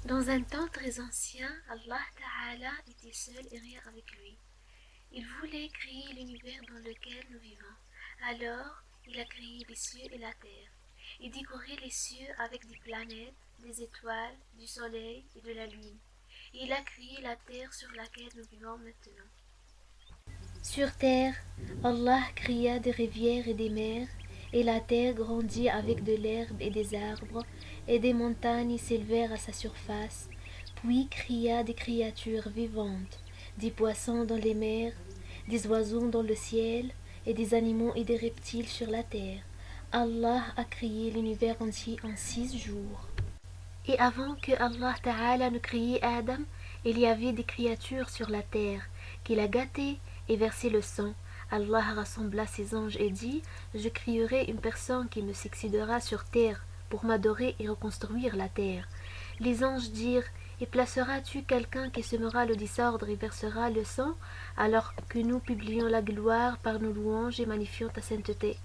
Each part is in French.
Dans un temps très ancien, Allah Ta'ala était seul et rien avec lui. Il voulait créer l'univers dans lequel nous vivons. Alors, il a créé les cieux et la terre, et décoré les cieux avec des planètes, des étoiles, du soleil et de la lune. Et il a créé la terre sur laquelle nous vivons maintenant. Sur terre, Allah créa des rivières et des mers, et la terre grandit avec de l'herbe et des arbres, et des montagnes s'élevèrent à sa surface, puis créa des créatures vivantes, des poissons dans les mers, des oiseaux dans le ciel, et des animaux et des reptiles sur la terre. Allah a créé l'univers entier en 6 jours. Et avant que Allah Ta'ala ne crée Adam, il y avait des créatures sur la terre, qu'il a gâtées et versé le sang. Allah rassembla ses anges et dit: Je créerai une personne qui me succédera sur terre pour m'adorer et reconstruire la terre. Les anges dirent: Et placeras-tu quelqu'un qui semera le désordre et versera le sang, alors que nous publions la gloire par nos louanges et magnifions ta sainteté?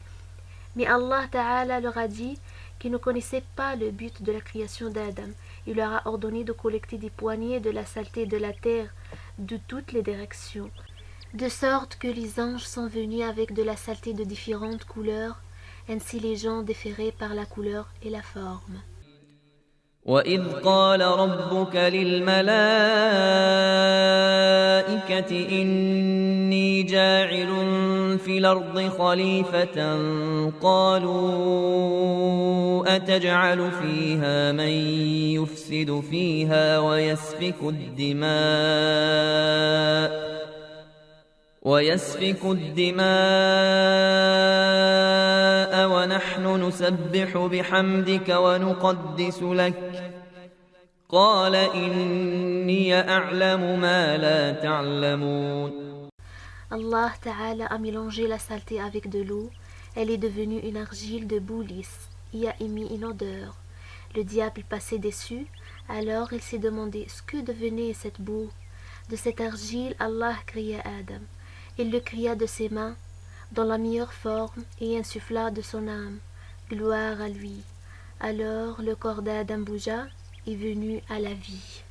Mais Allah Ta'ala leur a dit qu'il ne connaissait pas le but de la création d'Adam. Il leur a ordonné de collecter des poignées de la saleté de la terre de toutes les directions, de sorte que les anges sont venus avec de la saleté de différentes couleurs. Ainsi les gens différaient par la couleur et la forme. وإذ قال ربك للملائكة إني جاعل في الأرض خليفة قالوا أتجعل فيها من يفسد فيها ويسفك الدماء ونحن نسبح بحمدك ونقدس لك قال إني أعلم ما لا تعلمون. Allah Ta'ala a mélangé la saleté avec de l'eau. Elle est devenue une argile de boue lisse et a émis une odeur. Le diable passait dessus, alors il s'est demandé ce que devenait cette boue. De cette argile, Allah créa Adam. Il le cria de ses mains, dans la meilleure forme, et insuffla de son âme. Gloire à lui. Alors le corps d'Adam bougea, et venu à la vie.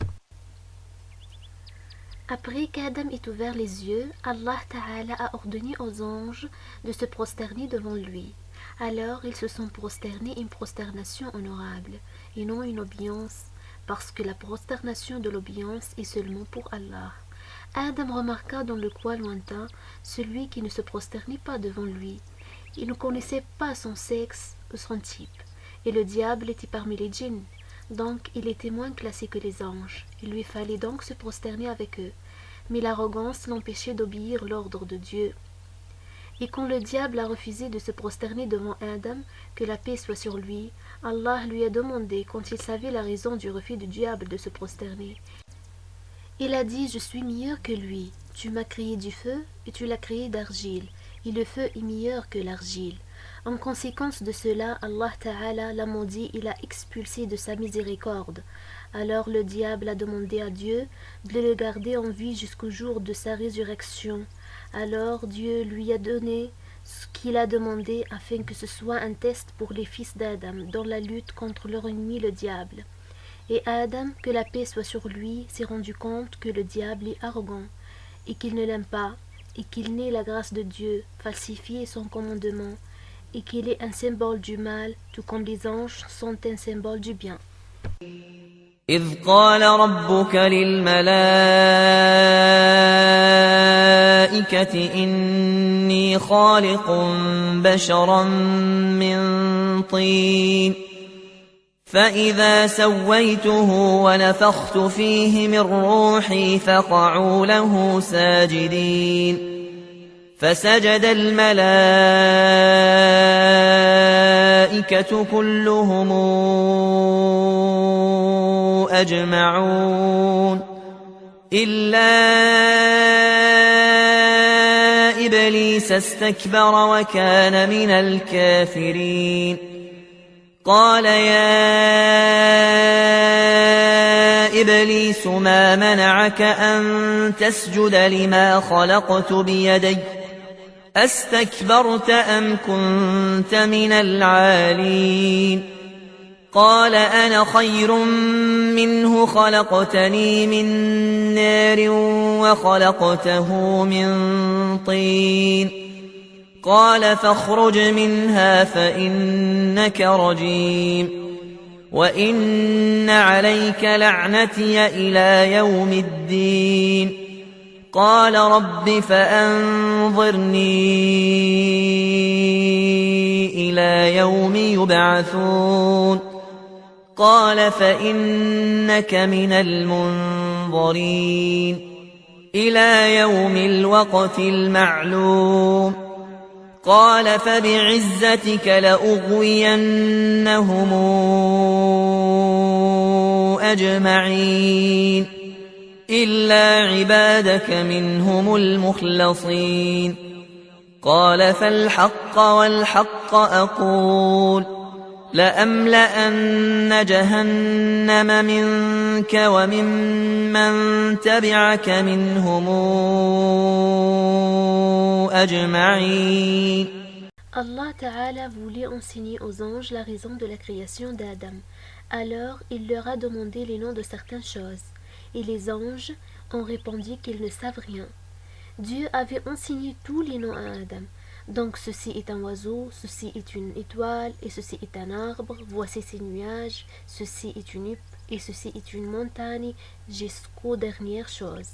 Après qu'Adam ait ouvert les yeux, Allah Ta'ala a ordonné aux anges de se prosterner devant lui. Alors ils se sont prosternés une prosternation honorable, et non une obéissance, parce que la prosternation de l'obéissance est seulement pour Allah. Adam remarqua dans le coin lointain celui qui ne se prosternait pas devant lui. Il ne connaissait pas son sexe ou son type, et le diable était parmi les djinns. Donc il était moins classé que les anges. Il lui fallait donc se prosterner avec eux. Mais l'arrogance l'empêchait d'obéir l'ordre de Dieu. Et quand le diable a refusé de se prosterner devant Adam, que la paix soit sur lui, Allah lui a demandé, quand il savait la raison du refus du diable de se prosterner. Il a dit: Je suis meilleur que lui. Tu m'as créé du feu et tu l'as créé d'argile, et le feu est meilleur que l'argile. En conséquence de cela, Allah Ta'ala l'a maudit et l'a expulsé de sa miséricorde. Alors le diable a demandé à Dieu de le garder en vie jusqu'au jour de sa résurrection. Alors Dieu lui a donné ce qu'il a demandé afin que ce soit un test pour les fils d'Adam dans la lutte contre leur ennemi le diable. Et Adam, que la paix soit sur lui, s'est rendu compte que le diable est arrogant et qu'il ne l'aime pas et qu'il nie la grâce de Dieu, falsifie son commandement, et qu'il est un symbole du mal, tout comme les anges sont un symbole du bien. إذ قال ربك للملائكة إني خالق بشرا من طين فإذا سويته ونفخت فيه من روحي فقعوا له ساجدين فسجد الملائكة كلهم أجمعون إلا إبليس استكبر وكان من الكافرين قال يا إبليس ما منعك أن تسجد لما خلقت بيدي أستكبرت أم كنت من العالين قال أنا خير منه خلقتني من نار وخلقته من طين قال فاخرج منها فإنك رجيم وإن عليك لعنتي إلى يوم الدين قال رب فأنظرني إلى يوم يبعثون قال فإنك من المنظرين إلى يوم الوقت المعلوم قال فبعزتك لأغوينهم أجمعين إلا عبادك منهم المخلصين قال فالحق والحق أقول لأملأن جهنم منك وممن تبعك منهم أجمعين. Allah Ta'ala voulait enseigner aux anges la raison de la création d'Adam. Alors il leur a demandé les noms de certaines choses. Et les anges ont répondu qu'ils ne savent rien. Dieu avait enseigné tous les noms à Adam. Donc ceci est un oiseau, ceci est une étoile, et ceci est un arbre, voici ces nuages, ceci est une huppe, et ceci est une montagne, jusqu'aux dernières choses.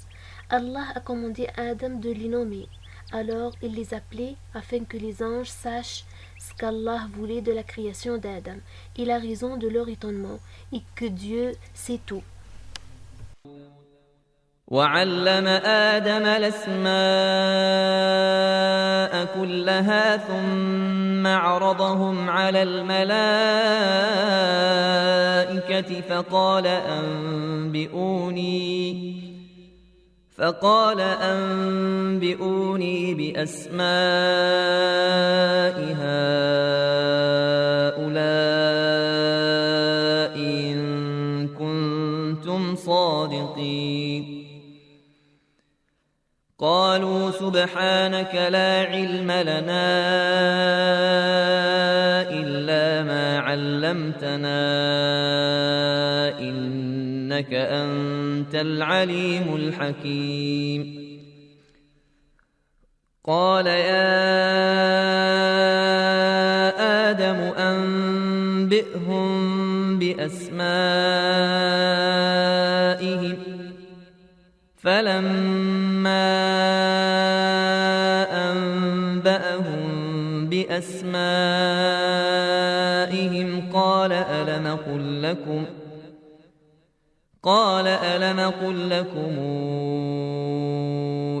Allah a commandé à Adam de les nommer. Alors il les appelait afin que les anges sachent ce qu'Allah voulait de la création d'Adam et la raison de leur étonnement, et que Dieu sait tout. وعلم آدم الأسماء كلها ثم عرضهم على الملائكة فقال أنبئوني بأسماء هؤلاء إن كنتم صادقين قالوا سبحانك لا علم لنا إلا ما علمتنا إنك أنت العليم الحكيم قال يا آدم أنبئهم بأسمائهم فلما أنبأهم بأسمائهم قال ألم قل لكم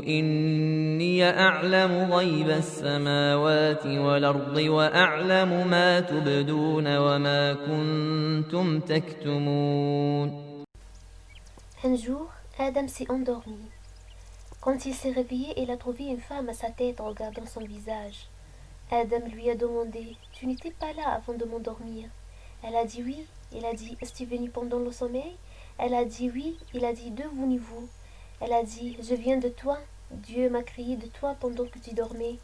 إني أعلم غيب السماوات والأرض وأعلم ما تبدون وما كنتم تكتمون. Un jour, Adam s'est endormi. Quand il s'est réveillé, il a trouvé une femme à sa tête en regardant son visage. Adam lui a demandé « Tu n'étais pas là avant de m'endormir ?» Elle a dit « Oui ». Il a dit « Es-tu venu pendant le sommeil ?» Elle a dit « Oui ». Il a dit « D'où venez-vous » Elle a dit « Je viens de toi. Dieu m'a créé de toi pendant que tu dormais. »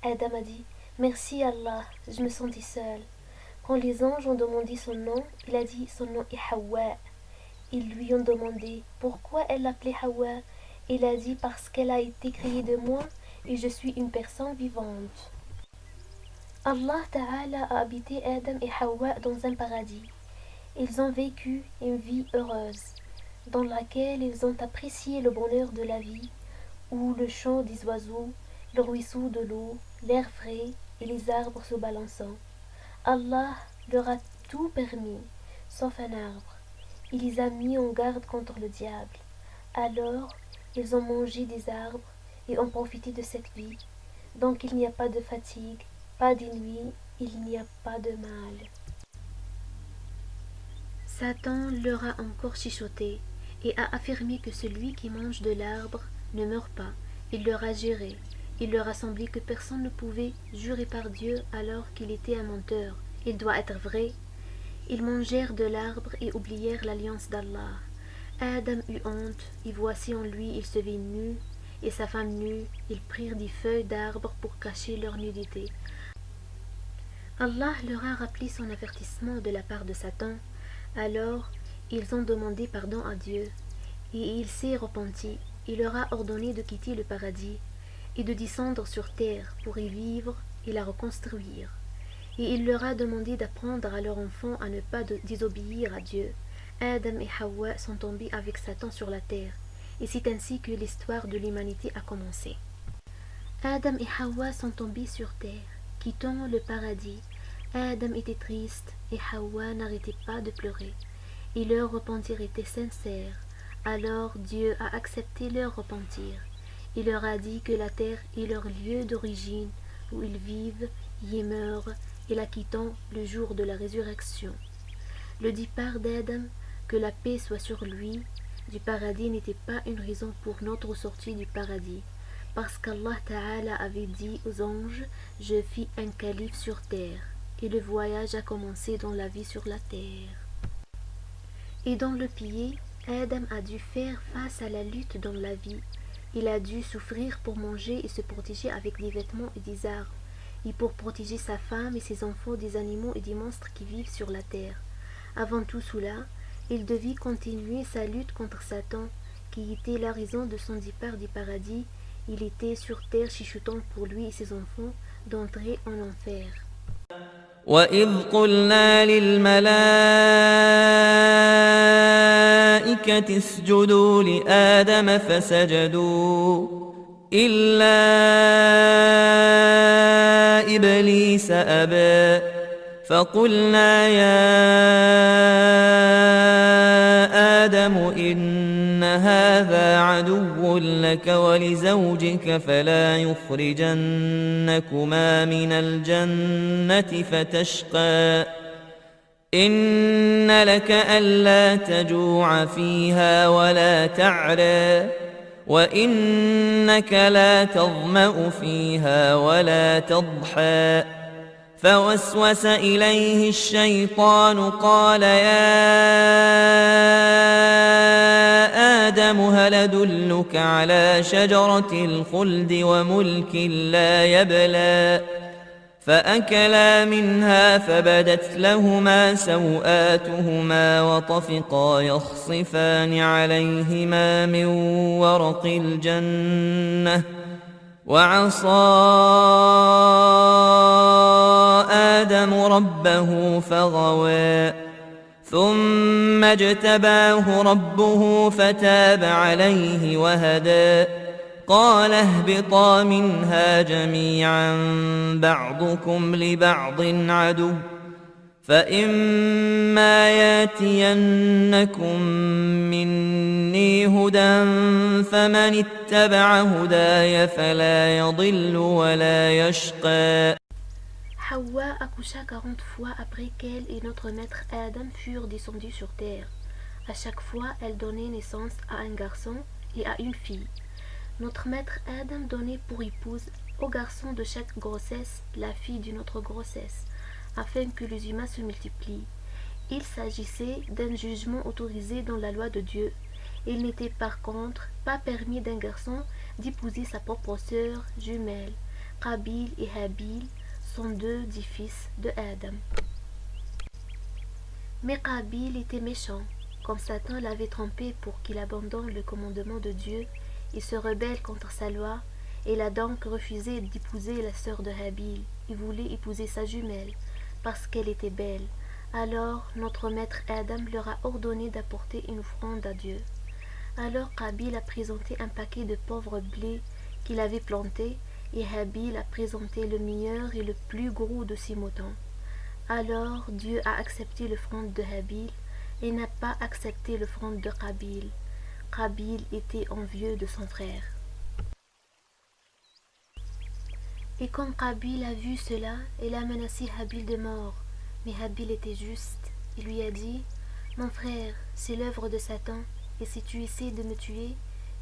Adam a dit « Merci Allah, je me sentais seul. » Quand les anges ont demandé son nom, il a dit « Son nom est Hawa ». Ils lui ont demandé pourquoi elle l'appelait Hawa. Il a dit parce qu'elle a été créée de moi et je suis une personne vivante. Allah Ta'ala a habité Adam et Hawa dans un paradis. Ils ont vécu une vie heureuse, dans laquelle ils ont apprécié le bonheur de la vie, où le chant des oiseaux, le ruisseau de l'eau, l'air frais et les arbres se balançant. Allah leur a tout permis, sauf un arbre. Il les a mis en garde contre le diable. Alors, ils ont mangé des arbres et ont profité de cette vie. Donc il n'y a pas de fatigue, pas d'ennui, il n'y a pas de mal. Satan leur a encore chuchoté et a affirmé que celui qui mange de l'arbre ne meurt pas. Il leur a juré. Il leur a semblé que personne ne pouvait jurer par Dieu alors qu'il était un menteur. Il doit être vrai. Ils mangèrent de l'arbre et oublièrent l'alliance d'Allah. Adam eut honte, et voici en lui il se vit nu, et sa femme nue. Ils prirent des feuilles d'arbre pour cacher leur nudité. Allah leur a rappelé son avertissement de la part de Satan. Alors, ils ont demandé pardon à Dieu, et il s'est repenti. Il leur a ordonné de quitter le paradis et de descendre sur terre pour y vivre et la reconstruire. Et il leur a demandé d'apprendre à leurs enfants à ne pas désobéir à Dieu. Adam et Hawa sont tombés avec Satan sur la terre, et c'est ainsi que l'histoire de l'humanité a commencé. Adam et Hawa sont tombés sur terre, quittant le paradis. Adam était triste et Hawa n'arrêtait pas de pleurer, et leur repentir était sincère. Alors Dieu a accepté leur repentir. Il leur a dit que la terre est leur lieu d'origine, où ils vivent, y meurent, et la quittant le jour de la résurrection. Le départ d'Adam, que la paix soit sur lui, du paradis n'était pas une raison pour notre sortie du paradis, parce qu'Allah Ta'ala avait dit aux anges « Je fis un calife sur terre », et le voyage a commencé dans la vie sur la terre. Et dans le pays, Adam a dû faire face à la lutte dans la vie. Il a dû souffrir pour manger et se protéger avec des vêtements et des armes, et pour protéger sa femme et ses enfants des animaux et des monstres qui vivent sur la terre. Avant tout cela, il devait continuer sa lutte contre Satan, qui était la raison de son départ du paradis. Il était sur terre chuchotant pour lui et ses enfants d'entrer en enfer. وإذ قلنا للملائكة اسجدوا لآدم فسجدوا إلا إبليس أبى فقلنا يا آدم إن هذا عدو لك ولزوجك فلا يخرجنكما من الجنة فتشقى إن لك ألا تجوع فيها ولا تعرى وإنك لا تظمأ فيها ولا تضحى فوسوس إليه الشيطان قال يا آدم هل أدلك على شجرة الخلد وملك لا يبلى فأكلا منها فبدت لهما سوآتهما وطفقا يخصفان عليهما من ورق الجنة وعصى آدم ربه فغوى ثم اجتباه ربه فتاب عليه وهدى قال اهبطا منها جميعا بعضكم لبعض عدو فإما ياتينكم مني هدى فمن اتبع هداي فلا يضل ولا يشقى. Hawa accoucha 40 fois après qu'elle et notre maître Adam furent descendus sur terre. À chaque fois, elle donnait naissance à un garçon et à une fille. Notre maître Adam donnait pour épouse au garçon de chaque grossesse la fille d'une autre grossesse, afin que les humains se multiplient. Il s'agissait d'un jugement autorisé dans la loi de Dieu. Il n'était par contre pas permis d'un garçon d'épouser sa propre sœur jumelle. Qabil et Habil sont deux des fils de Adam. Mais Qabil était méchant, comme Satan l'avait trompé pour qu'il abandonne le commandement de Dieu et se rebelle contre sa loi. Il a donc refusé d'épouser la sœur de Habil. Il voulait épouser sa jumelle, parce qu'elle était belle. Alors notre maître Adam leur a ordonné d'apporter une offrande à Dieu. Alors Qabil a présenté un paquet de pauvres blés qu'il avait plantés, et Habil a présenté le meilleur et le plus gros de ses moutons. Alors Dieu a accepté l'offrande de Habil et n'a pas accepté l'offrande de Qabil. Qabil était envieux de son frère. Et quand Qabil a vu cela, il a menacé Habil de mort. Mais Habil était juste. Il lui a dit « Mon frère, c'est l'œuvre de Satan, et si tu essaies de me tuer,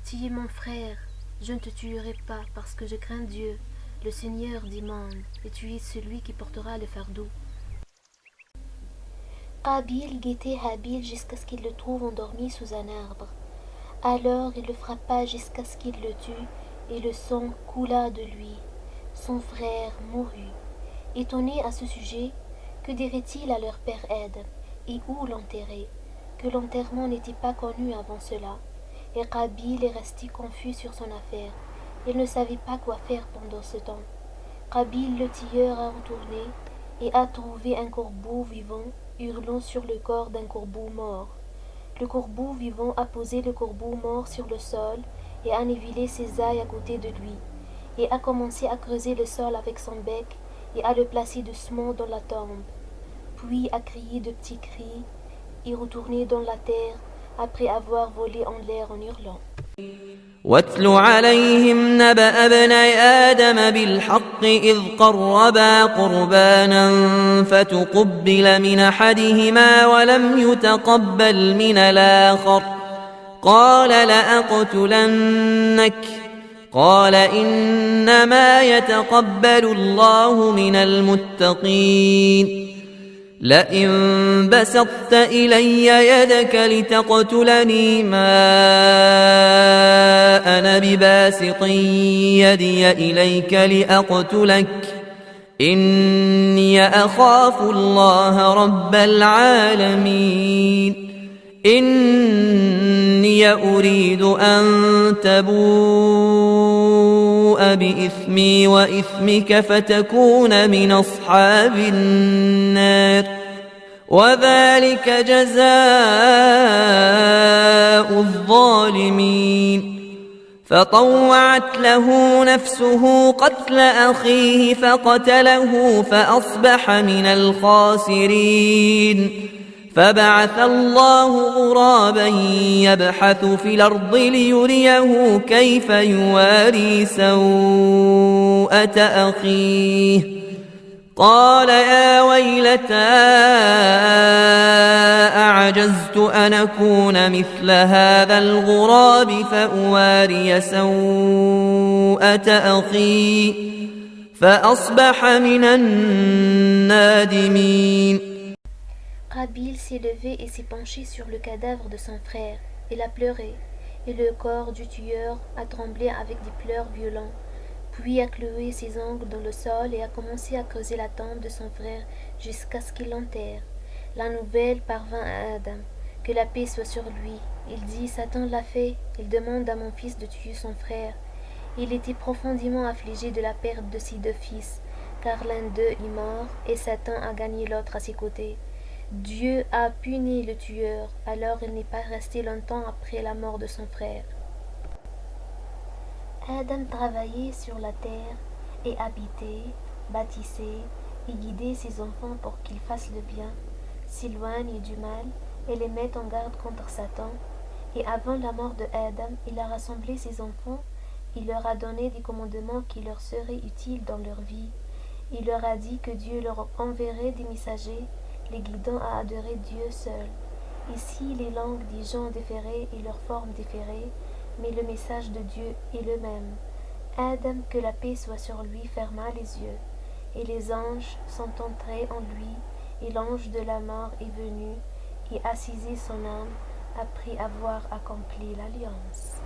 tu es mon frère. Je ne te tuerai pas parce que je crains Dieu, le Seigneur des mondes, et tu es celui qui portera le fardeau. » Qabil guettait Habil jusqu'à ce qu'il le trouve endormi sous un arbre. Alors il le frappa jusqu'à ce qu'il le tue, et le sang coula de lui. Son frère mourut. Étonné à ce sujet, que dirait-il à leur père Adam, et où l'enterrer, que l'enterrement n'était pas connu avant cela, et Qabil est resté confus sur son affaire. Il ne savait pas quoi faire pendant ce temps. Qabil le tilleur a retourné et a trouvé un corbeau vivant hurlant sur le corps d'un corbeau mort. Le corbeau vivant a posé le corbeau mort sur le sol et a nivelé ses ailes à côté de lui, et a commencé à creuser le sol avec son bec et à le placer doucement dans la tombe. Puis a crié de petits cris et retourné dans la terre après avoir volé en l'air en hurlant. واتل عليهم نبأ ابني آدم بالحق إذ قربا قربانا فتقبل من أحدهما ولم يتقبل من الآخر قال لأقتلنك قال إنما يتقبل الله من المتقين لئن بسطت إلي يدك لتقتلني ما أنا بباسط يدي إليك لأقتلك إني أخاف الله رب العالمين إني أريد أن تبوء بإثمي وإثمك فتكون من أصحاب النار وذلك جزاء الظالمين فطوعت له نفسه قتل أخيه فقتله فأصبح من الخاسرين فبعث الله غرابا يبحث في الأرض ليريه كيف يواري سوءة أخيه قال يا ويلتى أعجزت أن أكون مثل هذا الغراب فأواري سوءة أخي فأصبح من النادمين. Qabil s'est levé et s'est penché sur le cadavre de son frère. Il a pleuré, et le corps du tueur a tremblé avec des pleurs violents. Puis a cloué ses ongles dans le sol et a commencé à creuser la tombe de son frère jusqu'à ce qu'il l'enterre. La nouvelle parvint à Adam. Que la paix soit sur lui. Il dit, Satan l'a fait. Il demande à mon fils de tuer son frère. Il était profondément affligé de la perte de ses deux fils, car l'un d'eux est mort et Satan a gagné l'autre à ses côtés. Dieu a puni le tueur, alors il n'est pas resté longtemps après la mort de son frère. Adam travaillait sur la terre et habitait, bâtissait et guidait ses enfants pour qu'ils fassent le bien, s'éloignent du mal et les mettent en garde contre Satan. Et avant la mort de Adam, il a rassemblé ses enfants, il leur a donné des commandements qui leur seraient utiles dans leur vie. Il leur a dit que Dieu leur enverrait des messagers, les guidant à adorer Dieu seul. Ici, les langues des gens différaient et leurs formes différaient, mais le message de Dieu est le même. Adam, que la paix soit sur lui, ferma les yeux, et les anges sont entrés en lui, et l'ange de la mort est venu et a saisi son âme après avoir accompli l'alliance.